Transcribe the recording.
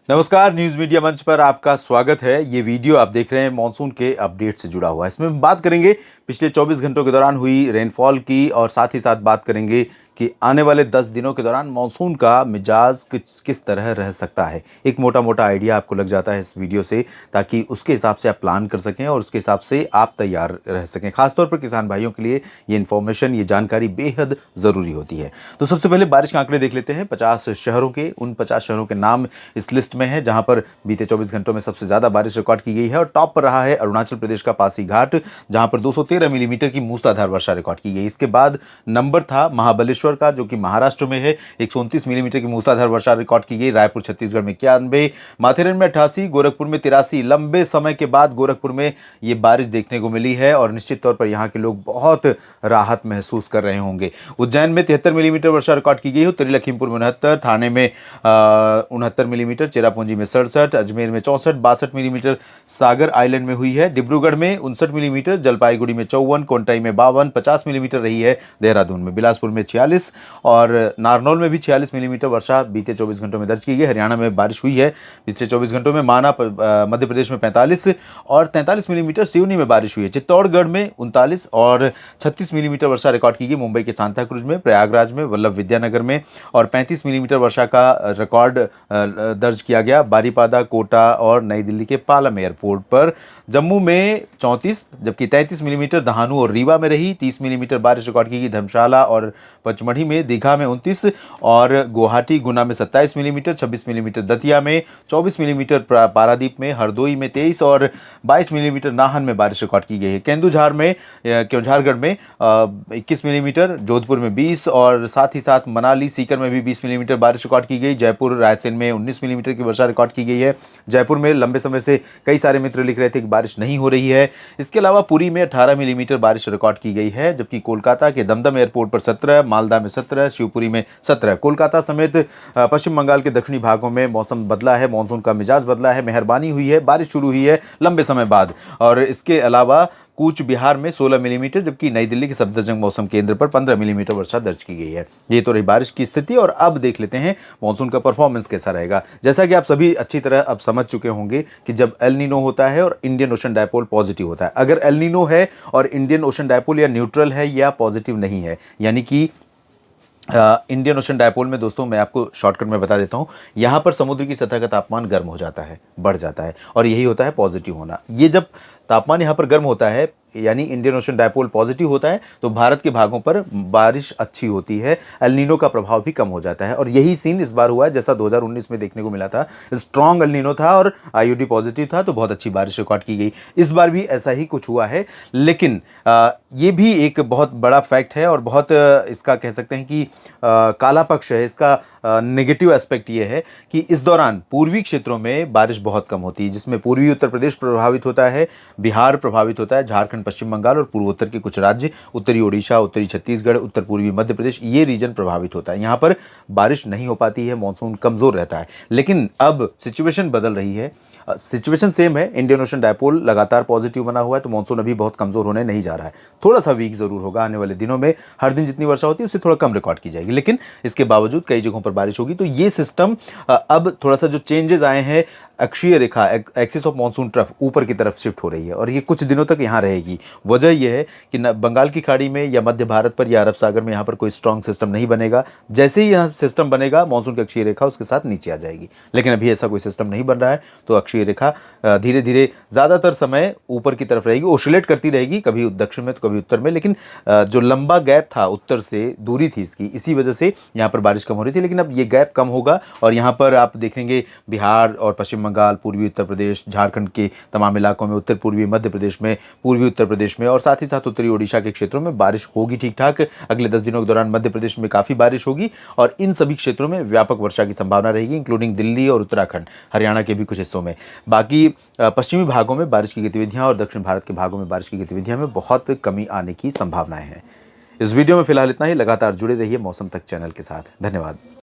नमस्कार, news media मंच पर आपका स्वागत है। ये वीडियो आप देख रहे हैं मॉनसून के अपडेट से जुड़ा हुआ है। इसमें हम बात करेंगे पिछले 24 घंटों के दौरान हुई रेनफॉल की और साथ ही साथ बात करेंगे कि आने वाले 10 दिनों के दौरान मॉनसून का मिजाज किस तरह रह सकता है। एक मोटा मोटा आइडिया आपको लग जाता है इस वीडियो से, ताकि उसके हिसाब से आप प्लान कर सकें और उसके हिसाब से आप तैयार रह सकें। खासतौर पर किसान भाइयों के लिए ये इन्फॉर्मेशन, ये जानकारी बेहद ज़रूरी होती है। तो सबसे पहले बारिश के आंकड़े देख लेते हैं। 50 शहरों के, उन 50 शहरों के नाम इस लिस्ट में है जहां पर बीते 24 घंटों में सबसे ज्यादा बारिश रिकॉर्ड की गई है। और टॉप पर रहा है अरुणाचल प्रदेश का पासीघाट, जहां पर 213 मिलीमीटर की मूसलाधार वर्षा रिकॉर्ड की गई। इसके बाद नंबर था महाबलेश्वर का, जो कि महाराष्ट्र में है। 129 मिलीमीटर की मूसलाधार वर्षा रिकॉर्ड की गई। रायपुर छत्तीसगढ़ में 91, माथेरन में 88, गोरखपुर में 83। लंबे समय के बाद गोरखपुर में ये बारिश देखने को मिली है और निश्चित तौर पर यहाँ के लोग बहुत राहत महसूस कर रहे होंगे। उज्जैन में 73 मिलीमीटर वर्षा रिकॉर्ड की गई। उत्तरी लखीमपुर में 69, थाने में 69 मिलीमीटर, चेरापूंजी में 67, अजमेर में 64, 62 मिलीमीटर सागर आइलैंड में हुई है। डिब्रूगढ़ में 59 मिलीमीटर, जलपाईगुड़ी में 54, कोंटाई में 52, 50 मिलीमीटर रही है देहरादून में। बिलासपुर में 46 और नारनौल में भी 46 मिलीमीटर वर्षा बीते 24 घंटों में दर्ज की गई। हरियाणा में बारिश हुई है पिछले 24 घंटों में। माना मध्य प्रदेश में 45 और 43 मिलीमीटर सिवनी में बारिश हुई है। चित्तौड़गढ़ में 39 और 36 मिलीमीटर वर्षा रिकॉर्ड की गई। मुंबई के सांताक्रूज में, प्रयागराज में, वल्लभ विद्यानगर में और 35 मिलीमीटर वर्षा का रिकॉर्ड दर्ज किया गया। बारीपादा, कोटा और नई दिल्ली के पालम एयरपोर्ट पर। जम्मू में 34 जबकि 33 मिलीमीटर दहानू और रीवा में रही। 30 मिलीमीटर बारिश रिकॉर्ड की गई धर्मशाला और पचमढ़ी में। दीघा में 29 और गुवाहाटी गुना में 27 मिलीमीटर, 26 मिलीमीटर दतिया में, 24 मिलीमीटर पारादीप में, हरदोई में 23 और 22 मिलीमीटर नाहन में बारिश रिकॉर्ड की गई है। केंदुझारगढ़ में 21 मिलीमीटर, जोधपुर में 20 और साथ ही साथ मनाली सीकर में भी 20 मिलीमीटर बारिश रिकॉर्ड की गई। जयपुर रायसेन में 19 मिलीमीटर की वर्षा रिकॉर्ड की गई है। जयपुर में लंबे समय से कई सारे मित्र लिख रहे थे कि बारिश नहीं हो रही है। इसके अलावा पुरी में 18 मिलीमीटर बारिश रिकॉर्ड की गई है, जबकि कोलकाता के दमदम एयरपोर्ट पर 17, मालदा में 17, शिवपुरी में 17। कोलकाता समेत पश्चिम बंगाल के दक्षिणी भागों में मौसम बदला है, मानसून का मिजाज बदला है, मेहरबानी हुई है, बारिश शुरू हुई है लंबे समय बाद। और इसके अलावा कूच बिहार में 16 मिलीमीटर, जबकि नई दिल्ली के सफदरजंग मौसम केंद्र पर 15 मिलीमीटर वर्षा दर्ज की गई है। ये तो रही बारिश की स्थिति। और अब देख लेते हैं मॉनसून का परफॉर्मेंस कैसा रहेगा। जैसा कि आप सभी अच्छी तरह अब समझ चुके होंगे कि जब एल नीनो होता है और इंडियन ओशन डायपोल पॉजिटिव होता है, अगर एल नीनो है और इंडियन ओशन डायपोल या न्यूट्रल है या पॉजिटिव नहीं है, यानी कि इंडियन ओशन डायपोल में दोस्तों मैं आपको शॉर्टकट में बता देता हूं, यहां पर समुद्र की सतह का तापमान गर्म हो जाता है, बढ़ जाता है, और यही होता है पॉजिटिव होना। ये जब तापमान यहां पर गर्म होता है यानी इंडियन ओशन डायपोल पॉजिटिव होता है, तो भारत के भागों पर बारिश अच्छी होती है, एल नीनो का प्रभाव भी कम हो जाता है। और यही सीन इस बार हुआ है, जैसा 2019 में देखने को मिला था। स्ट्रॉन्ग एल नीनो था और आईओडी पॉजिटिव था, तो बहुत अच्छी बारिश रिकॉर्ड की गई। इस बार भी ऐसा ही कुछ हुआ है, लेकिन ये भी एक बहुत बड़ा फैक्ट है और बहुत इसका कह सकते हैं कि काला पक्ष है। इसका नेगेटिव एस्पेक्ट ये है कि इस दौरान पूर्वी क्षेत्रों में बारिश बहुत कम होती है, जिसमें पूर्वी उत्तर प्रदेश प्रभावित होता है, बिहार प्रभावित होता है, झारखंड, पश्चिम बंगाल और पूर्वोत्तर के कुछ राज्य, उत्तरी ओडिशा, उत्तरी छत्तीसगढ़, उत्तर पूर्वी मध्य प्रदेश, ये रीजन प्रभावित होता है। यहाँ पर बारिश नहीं हो पाती है, मानसून कमजोर रहता है। लेकिन अब सिचुएशन बदल रही है। सिचुएशन सेम है, इंडियन ओशन डायपोल लगातार पॉजिटिव बना हुआ है, तो मानसून अभी बहुत कमजोर होने नहीं जा रहा है। थोड़ा सा वीक जरूर होगा आने वाले दिनों में। हर दिन जितनी वर्षा होती है उससे थोड़ा कम रिकॉर्ड की जाएगी, लेकिन इसके बावजूद कई जगहों पर बारिश होगी। तो ये सिस्टम अब थोड़ा सा जो चेंजेस आए हैं, अक्षीय रेखा, एक्सिस ऑफ मानसून ट्रफ ऊपर की तरफ शिफ्ट हो रही है और ये कुछ दिनों तक यहाँ रहेगी। वजह यह है कि बंगाल की खाड़ी में या मध्य भारत पर या अरब सागर में यहाँ पर कोई स्ट्रॉन्ग सिस्टम नहीं बनेगा। जैसे ही यहाँ सिस्टम बनेगा, मानसून की अक्षीय रेखा उसके साथ नीचे आ जाएगी, लेकिन अभी ऐसा कोई सिस्टम नहीं बन रहा है, तो अक्षीय रेखा धीरे धीरे ज़्यादातर समय ऊपर की तरफ रहेगी, ओसिलेट करती रहेगी, कभी दक्षिण में तो कभी उत्तर में। लेकिन जो लंबा गैप था, उत्तर से दूरी थी इसकी, इसी वजह से यहाँ पर बारिश कम हो रही थी। लेकिन अब ये गैप कम होगा और यहाँ पर आप देखेंगे बिहार और पश्चिम बंगाल, पूर्वी उत्तर प्रदेश, झारखंड के तमाम इलाकों में, उत्तर पूर्वी मध्य प्रदेश में, पूर्वी उत्तर प्रदेश में और साथ ही साथ उत्तरी ओडिशा के क्षेत्रों में बारिश होगी ठीक ठाक। अगले 10 दिनों के दौरान मध्य प्रदेश में काफ़ी बारिश होगी और इन सभी क्षेत्रों में व्यापक वर्षा की संभावना रहेगी, इंक्लूडिंग दिल्ली और उत्तराखंड, हरियाणा के भी कुछ हिस्सों में। बाकी पश्चिमी भागों में बारिश की गतिविधियां और दक्षिण भारत के भागों में बारिश की गतिविधियां में बहुत कमी आने की संभावनाएं हैं। इस वीडियो में फिलहाल इतना ही। लगातार जुड़े रहिए मौसम तक चैनल के साथ। धन्यवाद।